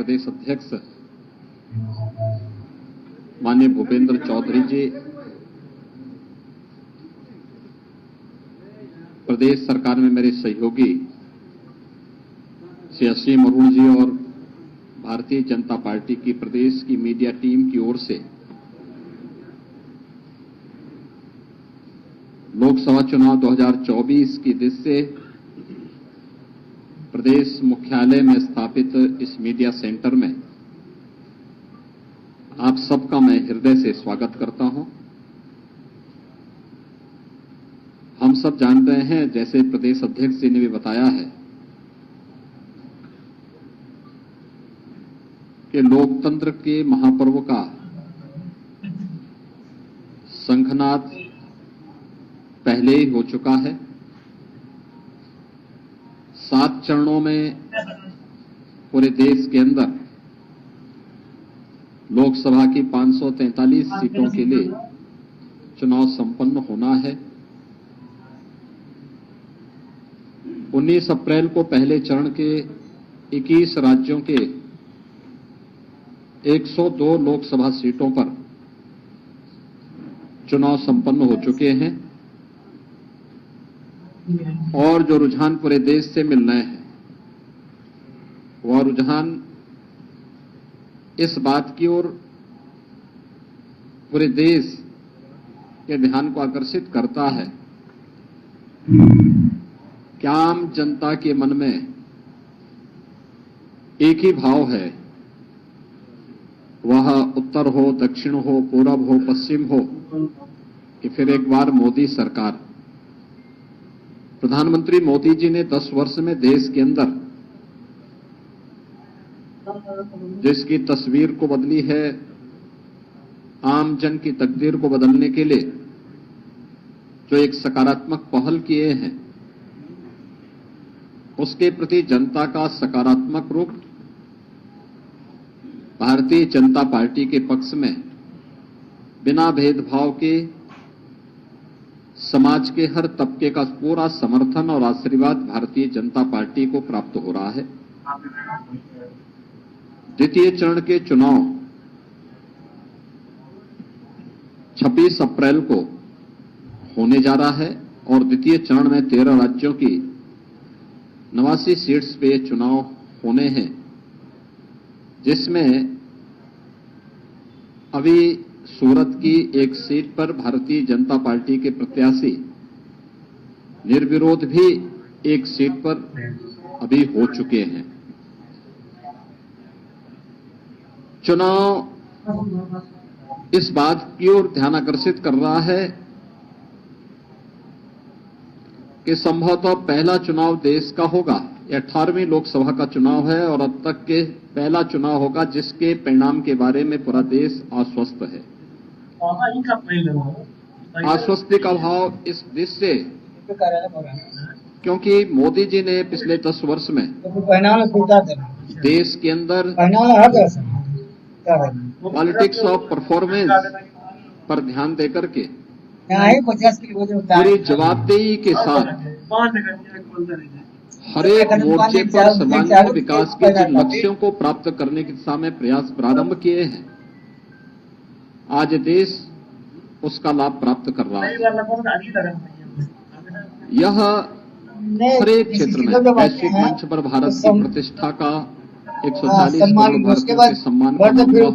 प्रदेश अध्यक्ष माननीय भूपेंद्र चौधरी जी, प्रदेश सरकार में मेरे सहयोगी श्री असीम अरुण जी और भारतीय जनता पार्टी की प्रदेश की मीडिया टीम की ओर से लोकसभा चुनाव 2024 की दृष्टि से प्रदेश मुख्यालय में स्थापित इस मीडिया सेंटर में आप सबका मैं हृदय से स्वागत करता हूं। हम सब जान रहे हैं, जैसे प्रदेश अध्यक्ष जी ने भी बताया है, कि लोकतंत्र के महापर्व का शंखनाद पहले ही हो चुका है। 7 चरणों में पूरे देश के अंदर लोकसभा की 543 सीटों के लिए चुनाव संपन्न होना है। 19 अप्रैल को पहले चरण के 21 राज्यों के 102 लोकसभा सीटों पर चुनाव संपन्न हो चुके हैं और जो रुझान पूरे देश से मिल रहे हैं वह रुझान इस बात की ओर पूरे देश के ध्यान को आकर्षित करता है कि आम जनता के मन में एक ही भाव है, वह उत्तर हो, दक्षिण हो, पूरब हो, पश्चिम हो, कि फिर एक बार मोदी सरकार। प्रधानमंत्री मोदी जी ने 10 वर्ष में देश के अंदर जिसकी तस्वीर को बदली है, आम जन की तकदीर को बदलने के लिए जो एक सकारात्मक पहल किए हैं, उसके प्रति जनता का सकारात्मक रुख भारतीय जनता पार्टी के पक्ष में बिना भेदभाव के समाज के हर तबके का पूरा समर्थन और आशीर्वाद भारतीय जनता पार्टी को प्राप्त हो रहा है। द्वितीय चरण के चुनाव 26 अप्रैल को होने जा रहा है और द्वितीय चरण में 13 राज्यों की 89 सीट्स पे चुनाव होने हैं, जिसमें अभी सूरत की एक सीट पर भारतीय जनता पार्टी के प्रत्याशी निर्विरोध भी एक सीट पर अभी हो चुके हैं। चुनाव इस बात की ओर ध्यान आकर्षित कर रहा है कि संभवतः पहला चुनाव देश का होगा। 18वीं लोकसभा का चुनाव है और अब तक के पहला चुनाव होगा जिसके परिणाम के बारे में पूरा देश आश्वस्त है। आश्वस्ति का भाव इस दृष्टि से क्योंकि मोदी जी ने पिछले 10 वर्ष में देश के अंदर पॉलिटिक्स ऑफ परफॉर्मेंस पर ध्यान देकर के पूरी जवाबदेही के साथ हर एक मोर्चे पर सर्वांगीण विकास के जिन लक्ष्यों को प्राप्त करने की दिशा में प्रयास प्रारंभ किए हैं, आज देश उसका लाभ प्राप्त कर रहा है। यह हर एक क्षेत्र में वैश्विक मंच पर भारत की प्रतिष्ठा का 140 करोड़ भारतीयों के सम्मान का मामला हो,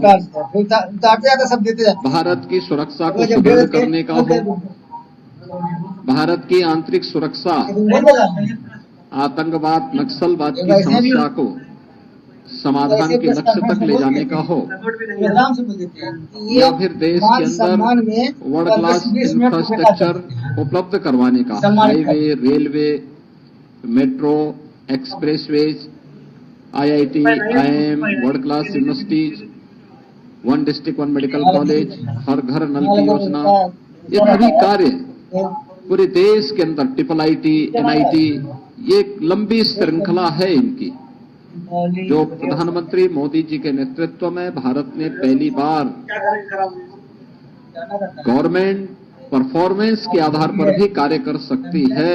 भारत की सुरक्षा को सुदृढ़ करने का हो, भारत की आंतरिक सुरक्षा, आतंकवाद, नक्सलवाद की समस्या को समाधान के लक्ष्य तक ले जाने का हो, या फिर देश के अंदर वर्ल्ड क्लास इंफ्रास्ट्रक्चर उपलब्ध करवाने का, highway, railway, metro, expressways, IIT, IIM, world class universities, 1 district 1 medical college, हर घर नल की योजना, ये सभी कार्य पूरे देश के अंदर IIT, NIT, ये एक लंबी श्रृंखला है इनकी, जो प्रधानमंत्री मोदी जी के नेतृत्व में भारत ने पहली बार गवर्नमेंट परफॉर्मेंस के आधार पर भी कार्य कर सकती है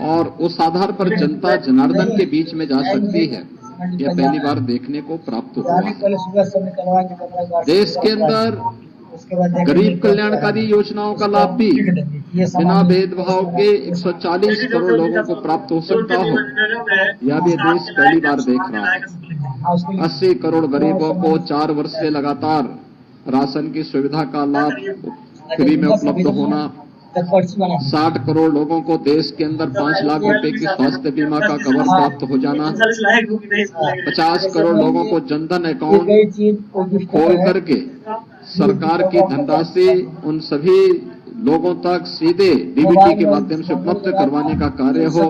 और उस आधार पर जनता जनार्दन के बीच में जा सकती है। यह पहली बार देखने को प्राप्त हुआ है। पहले सुबह सब निकलवा के कपड़ा काट देश के अंदर उसके बाद गरीब कल्याणकारी योजनाओं का लाभ भी बिना भेदभाव के 140 करोड़ लोगों को प्राप्त हो सकता हो, यह भी देश पहली बार देख रहा है। 80 करोड़ गरीबों को 4 वर्ष से लगातार राशन की सुविधा का लाभ फ्री में उपलब्ध होना, 60 करोड़ लोगों को देश के अंदर 5 लाख रुपए की स्वास्थ्य बीमा का कवर प्राप्त हो जाना, 50 करोड़ लोगों को जनधन अकाउंट खोल करके सरकार की धनराशि उन सभी लोगों तक सीधे डीबीटी के माध्यम से उपलब्ध करवाने का कार्य हो,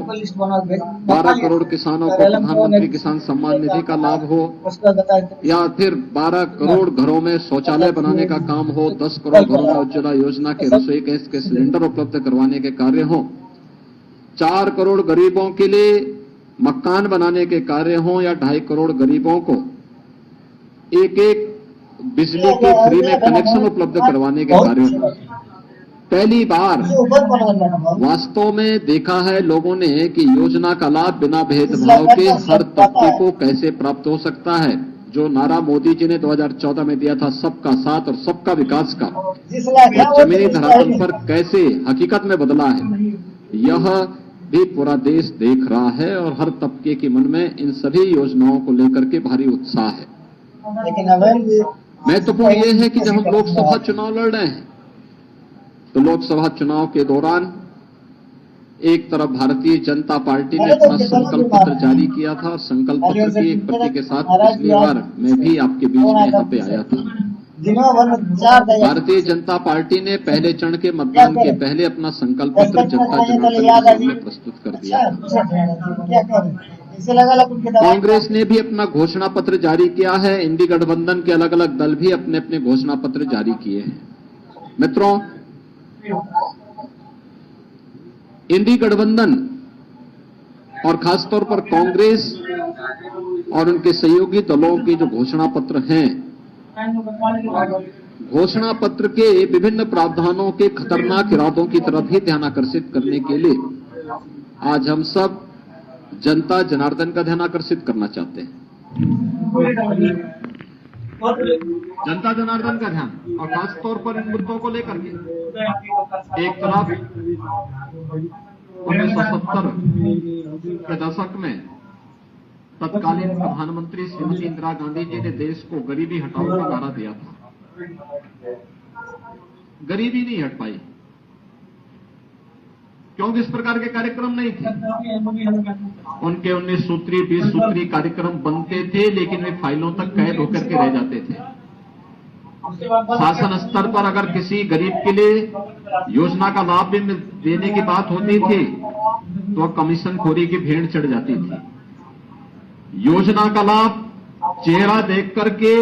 12 करोड़ किसानों को प्रधानमंत्री किसान सम्मान निधि का लाभ हो, या फिर 12 करोड़ घरों में शौचालय बनाने का काम हो, 10 करोड़ घरों में उज्ज्वला योजना के रसोई गैस के सिलेंडर उपलब्ध करवाने के कार्य हो, 4 करोड़ गरीबों के लिए मकान बनाने के कार्य हो, या 2.5 करोड़ गरीबों को एक बिजली के फ्री में कनेक्शन उपलब्ध करवाने के कार्य हो। पहली बार वास्तव में देखा है लोगों ने कि योजना का लाभ बिना भेदभाव के हर तबके को कैसे प्राप्त हो सकता है। जो नारा मोदी जी ने 2014 में दिया था, सबका साथ और सबका विकास का, वह जमीनी धरातल पर कैसे हकीकत में बदला है, यह भी पूरा देश देख रहा है और हर तबके के मन में इन सभी योजनाओं को लेकर के भारी उत्साह है। महत्वपूर्ण यह है कि जब हम लोकसभा चुनाव लड़ रहे हैं तो लोकसभा चुनाव के दौरान एक तरफ भारतीय जनता पार्टी ने अपना संकल्प पत्र जारी किया था और संकल्प पत्र की एक प्रति के साथ पिछली बार मैं भी आपके बीच में यहाँ पे आया था। भारतीय जनता पार्टी ने पहले चरण के मतदान के पहले अपना संकल्प पत्र जनता जनार्दन के सामने प्रस्तुत कर दिया। कांग्रेस ने भी अपना घोषणा पत्र जारी किया है। इंडी गठबंधन के अलग अलग दल भी अपने अपने घोषणा पत्र जारी किए हैं। मित्रों, इंडी गठबंधन और खासतौर पर कांग्रेस और उनके सहयोगी दलों के जो घोषणा पत्र हैं, घोषणा पत्र के विभिन्न प्रावधानों के खतरनाक इरादों की तरफ ही ध्यान आकर्षित करने के लिए आज हम सब जनता जनार्दन का ध्यान आकर्षित करना चाहते हैं। जनता जनार्दन का ध्यान, और खासतौर पर इन मुद्दों को लेकर के एक तरफ 1970 के दशक में तत्कालीन प्रधानमंत्री श्रीमती इंदिरा गांधी जी ने देश को गरीबी हटाओ का नारा दिया था। गरीबी नहीं हट पाई क्योंकि इस प्रकार के कार्यक्रम नहीं थे। उनके 19 सूत्री 20 सूत्री कार्यक्रम बनते थे, लेकिन वे फाइलों तक कैद होकर के रह जाते थे। शासन स्तर पर अगर किसी गरीब के लिए योजना का लाभ भी देने की बात होती थी तो कमीशन खोरी की भेड़ चढ़ जाती थी। योजना का लाभ चेहरा देख करके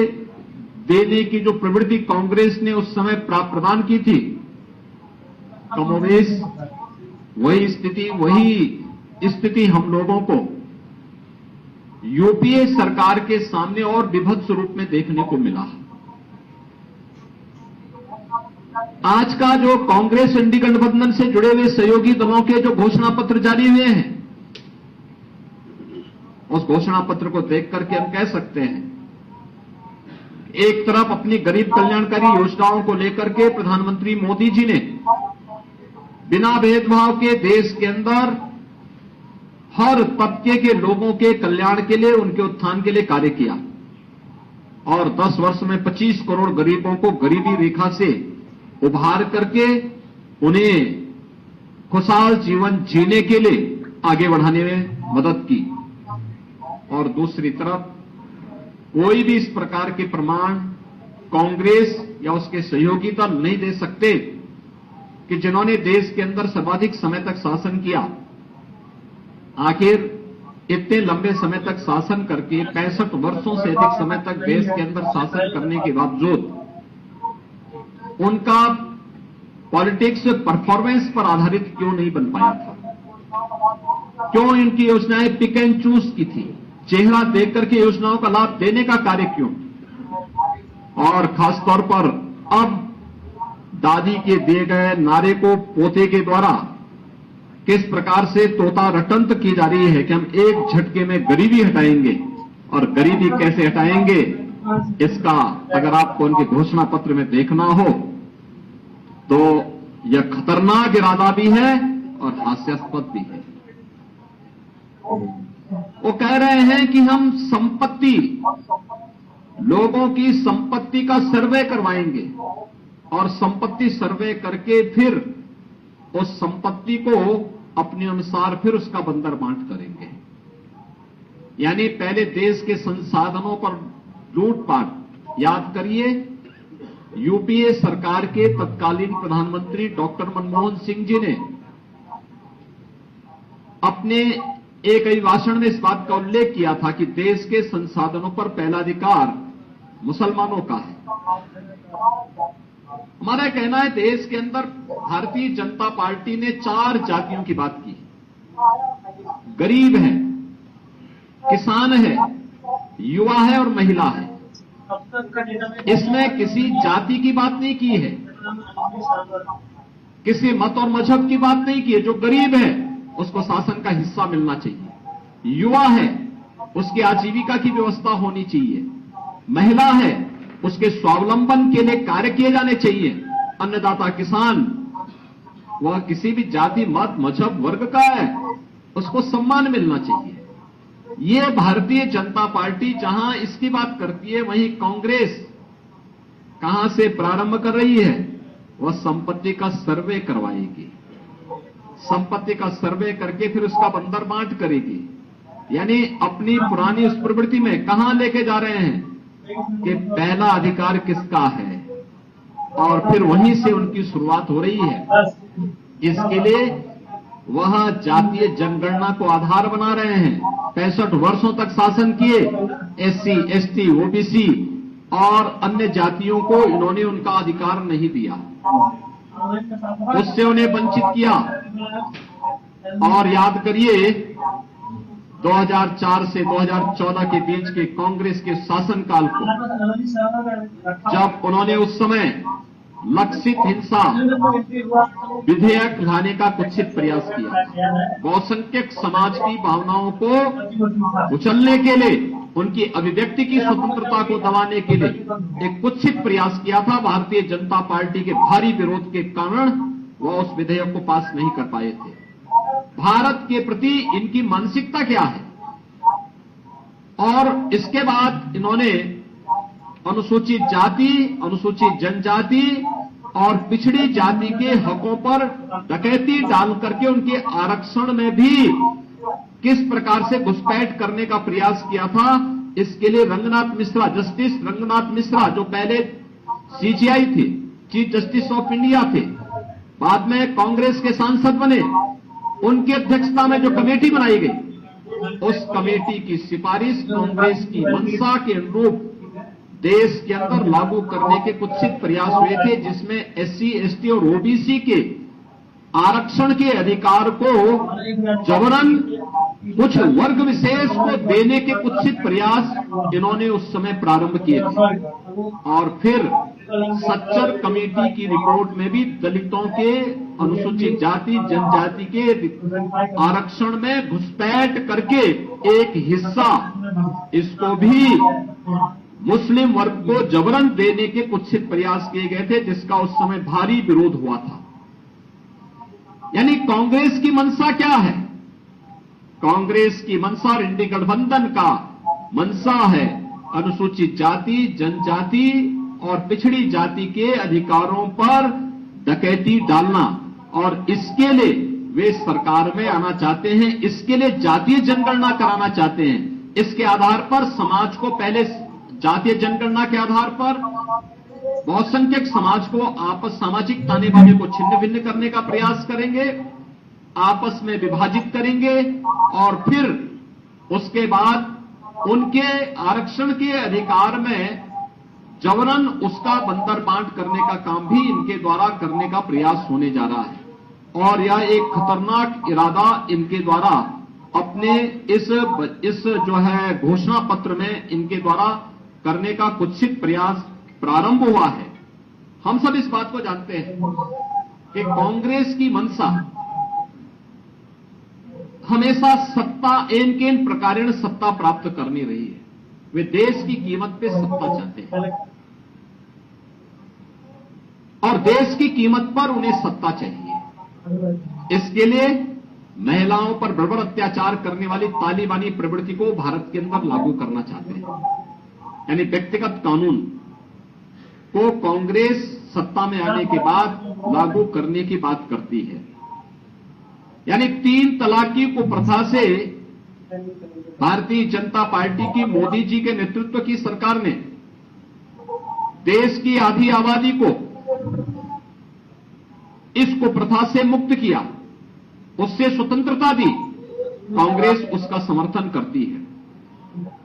देने की जो प्रवृत्ति कांग्रेस ने उस समय प्रदान की थी, कमोवेश वही स्थिति हम लोगों को यूपीए सरकार के सामने और विभत्स रूप में देखने को मिला। आज का जो कांग्रेस इंडी गठबंधन से जुड़े हुए सहयोगी दलों के जो घोषणा पत्र जारी हुए हैं, उस घोषणा पत्र को देख करके हम कह सकते हैं, एक तरफ अपनी गरीब कल्याणकारी योजनाओं को लेकर के प्रधानमंत्री मोदी जी ने बिना भेदभाव के देश के अंदर हर तबके के लोगों के कल्याण के लिए, उनके उत्थान के लिए कार्य किया और 10 वर्ष में 25 करोड़ गरीबों को गरीबी रेखा से उभार करके उन्हें खुशहाल जीवन जीने के लिए आगे बढ़ाने में मदद की। और दूसरी तरफ कोई भी इस प्रकार के प्रमाण कांग्रेस या उसके सहयोगी दल नहीं दे सकते कि जिन्होंने देश के अंदर सर्वाधिक समय तक शासन किया, आखिर इतने लंबे समय तक शासन करके 65 वर्षों से अधिक समय तक देश के अंदर शासन करने के बावजूद उनका पॉलिटिक्स परफॉर्मेंस पर आधारित क्यों नहीं बन पाया था? क्यों इनकी योजनाएं पिक एंड चूज की थी? चेहरा देख करके योजनाओं का लाभ देने का कार्य क्यों? और खासतौर पर अब दादी के दिए गए नारे को पोते के द्वारा किस प्रकार से तोता रटंत की जा रही है कि हम एक झटके में गरीबी हटाएंगे, और गरीबी कैसे हटाएंगे, इसका अगर आपको उनके घोषणा पत्र में देखना हो तो यह खतरनाक इरादा भी है और हास्यास्पद भी है। वो कह रहे हैं कि हम संपत्ति, लोगों की संपत्ति का सर्वे करवाएंगे और संपत्ति सर्वे करके फिर उस संपत्ति को अपने अनुसार फिर उसका बंदर बांट करेंगे। यानी पहले देश के संसाधनों पर लूटपाट। याद करिए, यूपीए सरकार के तत्कालीन प्रधानमंत्री डॉक्टर मनमोहन सिंह जी ने अपने एक अभिभाषण में इस बात का उल्लेख किया था कि देश के संसाधनों पर पहला अधिकार मुसलमानों का है। हमारा कहना है, देश के अंदर भारतीय जनता पार्टी ने 4 जातियों की बात की। गरीब है, किसान है, युवा है और महिला है। इसमें किसी जाति की बात नहीं की है, किसी मत और मजहब की बात नहीं की है। जो गरीब है उसको शासन का हिस्सा मिलना चाहिए, युवा है उसकी आजीविका की व्यवस्था होनी चाहिए, महिला है उसके स्वावलंबन के लिए कार्य किए जाने चाहिए, अन्नदाता किसान वह किसी भी जाति मत मजहब वर्ग का है उसको सम्मान मिलना चाहिए। ये भारतीय जनता पार्टी जहां इसकी बात करती है, वहीं कांग्रेस कहां से प्रारंभ कर रही है, वह संपत्ति का सर्वे करवाएगी। संपत्ति का सर्वे करके फिर उसका बंदर बांट करेगी। यानी अपनी पुरानी उस प्रवृत्ति में कहां लेके जा रहे हैं कि पहला अधिकार किसका है, और फिर वहीं से उनकी शुरुआत हो रही है। इसके लिए वह जातीय जनगणना को आधार बना रहे हैं। 65 वर्षों तक शासन किए, एससी, एसटी, ओबीसी और अन्य जातियों को इन्होंने उनका अधिकार नहीं दिया, उससे उन्हें वंचित किया। और याद करिए 2004 से 2014 के बीच के कांग्रेस के शासनकाल को, जब उन्होंने उस समय लक्षित हिंसा विधेयक लाने का कुत्सित प्रयास किया, बहुसंख्यक समाज की भावनाओं को कुचलने के लिए, उनकी अभिव्यक्ति की स्वतंत्रता को दबाने के लिए एक कुत्सित प्रयास किया था। भारतीय जनता पार्टी के भारी विरोध के कारण वह उस विधेयक को पास नहीं कर पाए थे। भारत के प्रति इनकी मानसिकता क्या है? और इसके बाद इन्होंने अनुसूचित जाति, अनुसूचित जनजाति और पिछड़ी जाति के हकों पर डकैती डाल करके उनके आरक्षण में भी किस प्रकार से घुसपैठ करने का प्रयास किया था। इसके लिए रंगनाथ मिश्रा, जस्टिस रंगनाथ मिश्रा, जो पहले सीजीआई थे, चीफ जस्टिस ऑफ इंडिया थे, बाद में कांग्रेस के सांसद बने, उनकी अध्यक्षता में जो कमेटी बनाई गई, उस कमेटी की सिफारिश कांग्रेस की मंशा के अनुरूप देश के अंदर लागू करने के कुत्सित प्रयास हुए थे, जिसमें एससी, एसटी और ओबीसी के आरक्षण के अधिकार को जबरन कुछ वर्ग विशेष को देने के कुत्सित प्रयास इन्होंने उस समय प्रारंभ किए थे। और फिर सच्चर कमेटी की रिपोर्ट में भी दलितों के, अनुसूचित जाति जनजाति के आरक्षण में घुसपैठ करके एक हिस्सा इसको भी मुस्लिम वर्ग को जबरन देने के कुत्सित प्रयास किए गए थे, जिसका उस समय भारी विरोध हुआ था। यानी कांग्रेस की मंशा क्या है? कांग्रेस की मंशा और इंडी गठबंधन का मंशा है अनुसूचित जाति, जनजाति और पिछड़ी जाति के अधिकारों पर डकैती डालना, और इसके लिए वे सरकार में आना चाहते हैं। इसके लिए जातीय जनगणना कराना चाहते हैं। इसके आधार पर समाज को, पहले जातीय जनगणना के आधार पर बहुसंख्यक समाज को आपस, सामाजिक ताने बाने को छिन्न भिन्न करने का प्रयास करेंगे, आपस में विभाजित करेंगे, और फिर उसके बाद उनके आरक्षण के अधिकार में जबरन उसका बंदर बांट करने का काम भी इनके द्वारा करने का प्रयास होने जा रहा है। और यह एक खतरनाक इरादा इनके द्वारा अपने इस जो है घोषणा पत्र में इनके द्वारा करने का कुत्सित प्रयास प्रारंभ हुआ है। हम सब इस बात को जानते हैं कि कांग्रेस की मंशा हमेशा सत्ता, एन केन प्रकारेण सत्ता प्राप्त करनी रही है। वे देश की कीमत पे सत्ता चाहते हैं और देश की कीमत पर उन्हें सत्ता चाहिए। इसके लिए महिलाओं पर बर्बर अत्याचार करने वाली तालिबानी प्रवृत्ति को भारत के अंदर लागू करना चाहते हैं। यानी व्यक्तिगत कानून को कांग्रेस सत्ता में आने के बाद लागू करने की बात करती है। यानी 3 तलाकी को प्रथा से भारतीय जनता पार्टी की मोदी जी के नेतृत्व की सरकार ने देश की आधी आबादी को इसको प्रथा से मुक्त किया, उससे स्वतंत्रता दी। कांग्रेस उसका समर्थन करती है।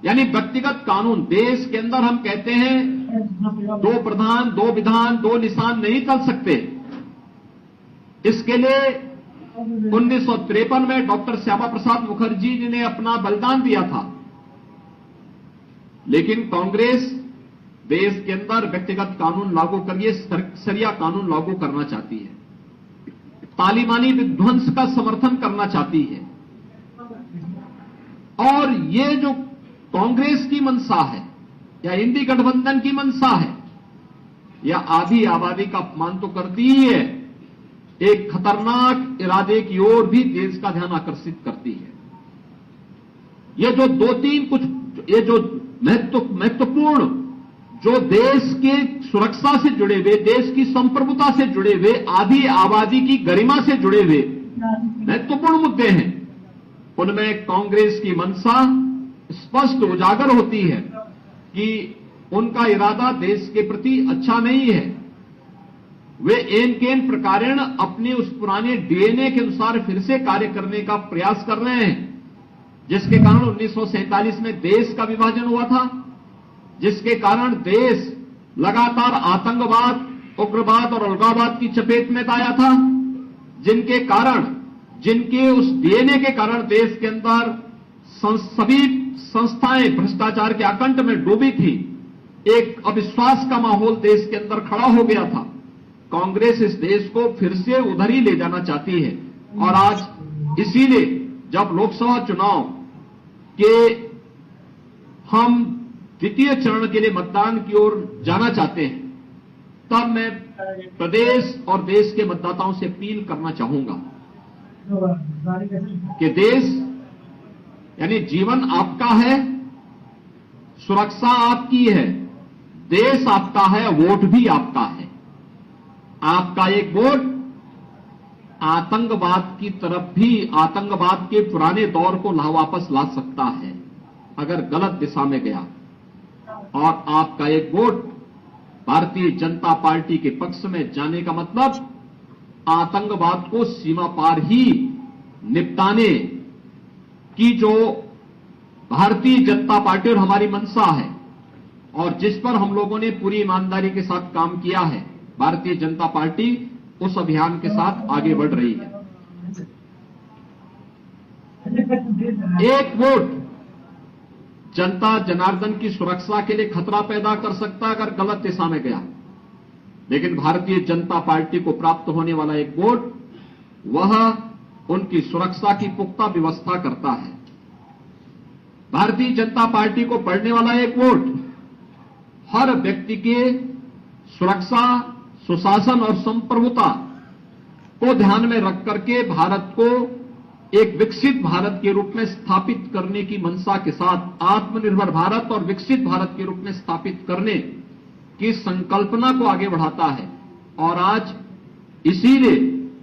यानी व्यक्तिगत कानून देश के अंदर हम कहते हैं 2 प्रधान 2 विधान 2 निशान नहीं चल सकते। इसके लिए 1953 में डॉक्टर श्यामा प्रसाद मुखर्जी जी ने अपना बलिदान दिया था। लेकिन कांग्रेस देश के अंदर व्यक्तिगत कानून लागू करिए शरिया कानून लागू करना चाहती है, तालिबानी विध्वंस का समर्थन करना चाहती है। और ये जो कांग्रेस की मंशा है या इंडी गठबंधन की मंशा है, या आधी आबादी का अपमान तो करती ही है, एक खतरनाक इरादे की ओर भी देश का ध्यान आकर्षित करती है। ये जो 2-3 कुछ ये जो महत्वपूर्ण जो देश के सुरक्षा से जुड़े हुए, देश की संप्रभुता से जुड़े हुए, आधी आबादी की गरिमा से जुड़े हुए महत्वपूर्ण मुद्दे हैं, उनमें कांग्रेस की मंशा स्पष्ट उजागर होती है कि उनका इरादा देश के प्रति अच्छा नहीं है। वे एन केन प्रकारेण अपने उस पुराने डीएनए के अनुसार फिर से कार्य करने का प्रयास कर रहे हैं, जिसके कारण 1947 में देश का विभाजन हुआ था, जिसके कारण देश लगातार आतंकवाद, उग्रवाद और अलगाववाद की चपेट में आया था, जिनके उस डीएनए के कारण देश के अंदर सभी संस्थाएं भ्रष्टाचार के आकंठ में डूबी थी। एक अविश्वास का माहौल देश के अंदर खड़ा हो गया था। कांग्रेस इस देश को फिर से उधर ही ले जाना चाहती है। और आज इसीलिए जब लोकसभा चुनाव के हम द्वितीय चरण के लिए मतदान की ओर जाना चाहते हैं, तब मैं प्रदेश और देश के मतदाताओं से अपील करना चाहूंगा कि देश यानी जीवन आपका है, सुरक्षा आपकी है, देश आपका है, वोट भी आपका है। आपका एक वोट आतंकवाद की तरफ भी, आतंकवाद के पुराने दौर को वापस ला सकता है अगर गलत दिशा में गया, और आपका एक वोट भारतीय जनता पार्टी के पक्ष में जाने का मतलब आतंकवाद को सीमा पार ही निपटाने की जो भारतीय जनता पार्टी और हमारी मंशा है, और जिस पर हम लोगों ने पूरी ईमानदारी के साथ काम किया है, भारतीय जनता पार्टी उस अभियान के साथ आगे बढ़ रही है। एक वोट जनता जनार्दन की सुरक्षा के लिए खतरा पैदा कर सकता है अगर गलत दिशा में गया, लेकिन भारतीय जनता पार्टी को प्राप्त होने वाला एक वोट वह उनकी सुरक्षा की पुख्ता व्यवस्था करता है। भारतीय जनता पार्टी को पड़ने वाला एक वोट हर व्यक्ति के सुरक्षा, सुशासन और संप्रभुता को ध्यान में रख करके भारत को एक विकसित भारत के रूप में स्थापित करने की मंशा के साथ आत्मनिर्भर भारत और विकसित भारत के रूप में स्थापित करने की संकल्पना को आगे बढ़ाता है। और आज इसीलिए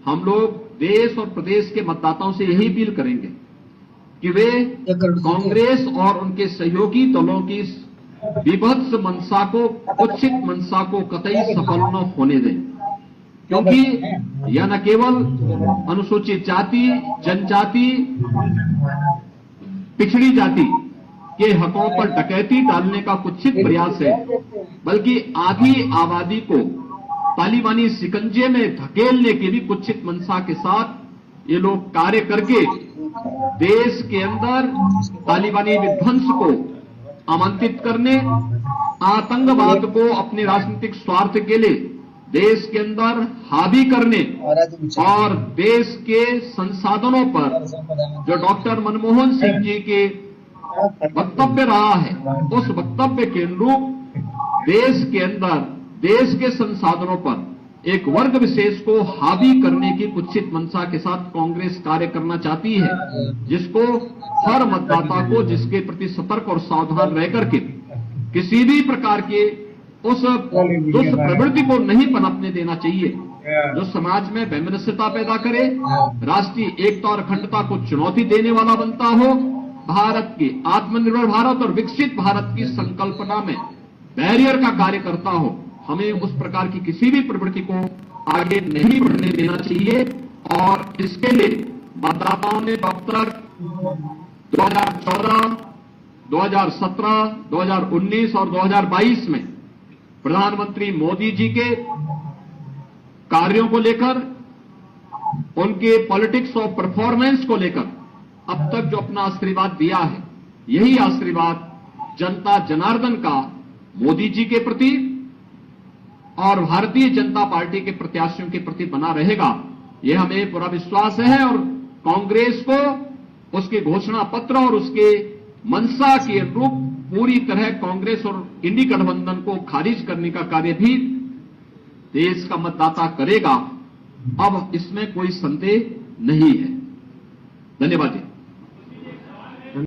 हम लोग देश और प्रदेश के मतदाताओं से यही अपील करेंगे कि वे कांग्रेस और उनके सहयोगी दलों की विभत्स मंशा को, कुत्सित मंशा को कतई सफल न होने दें, क्योंकि यह न केवल अनुसूचित जाति, जनजाति, पिछड़ी जाति के हकों पर डकैती डालने का कुत्सित प्रयास है, बल्कि आधी आबादी को तालिबानी शिकंजे में धकेलने की भी कुत्सित मंशा के साथ ये लोग कार्य करके देश के अंदर तालिबानी विध्वंस को आमंत्रित करने, आतंकवाद को अपने राजनीतिक स्वार्थ के लिए देश के अंदर हावी करने और देश के संसाधनों पर जो डॉक्टर मनमोहन सिंह जी के वक्तव्य रहा है, उस वक्तव्य के अनुरूप देश के अंदर देश के संसाधनों पर एक वर्ग विशेष को हावी करने की कुत्सित मंशा के साथ कांग्रेस कार्य करना चाहती है, जिसको हर मतदाता को जिसके प्रति सतर्क और सावधान रह करके किसी भी प्रकार के उस प्रवृत्ति को नहीं पनपने देना चाहिए जो समाज में वैमनस्यता पैदा करे, राष्ट्रीय एकता और अखंडता को चुनौती देने वाला बनता हो, भारत की आत्मनिर्भर भारत और विकसित भारत की संकल्पना में बैरियर का कार्य करता हो। हमें उस प्रकार की किसी भी प्रवृत्ति को आगे नहीं बढ़ने देना चाहिए और इसके लिए मतदाताओं ने डॉक्टर 2014, 2017, 2019 और 2022 में प्रधानमंत्री मोदी जी के कार्यों को लेकर, उनके पॉलिटिक्स ऑफ परफॉर्मेंस को लेकर अब तक जो अपना आशीर्वाद दिया है, यही आशीर्वाद जनता जनार्दन का मोदी जी के प्रति और भारतीय जनता पार्टी के प्रत्याशियों के प्रति बना रहेगा। यह हमें पूरा विश्वास है और कांग्रेस को उसके घोषणा पत्र और उसके मंशा के अनुरूप पूरी तरह कांग्रेस और इंडी गठबंधन को खारिज करने का कार्य भी देश का मतदाता करेगा। अब इसमें कोई संदेह नहीं है। धन्यवाद जी।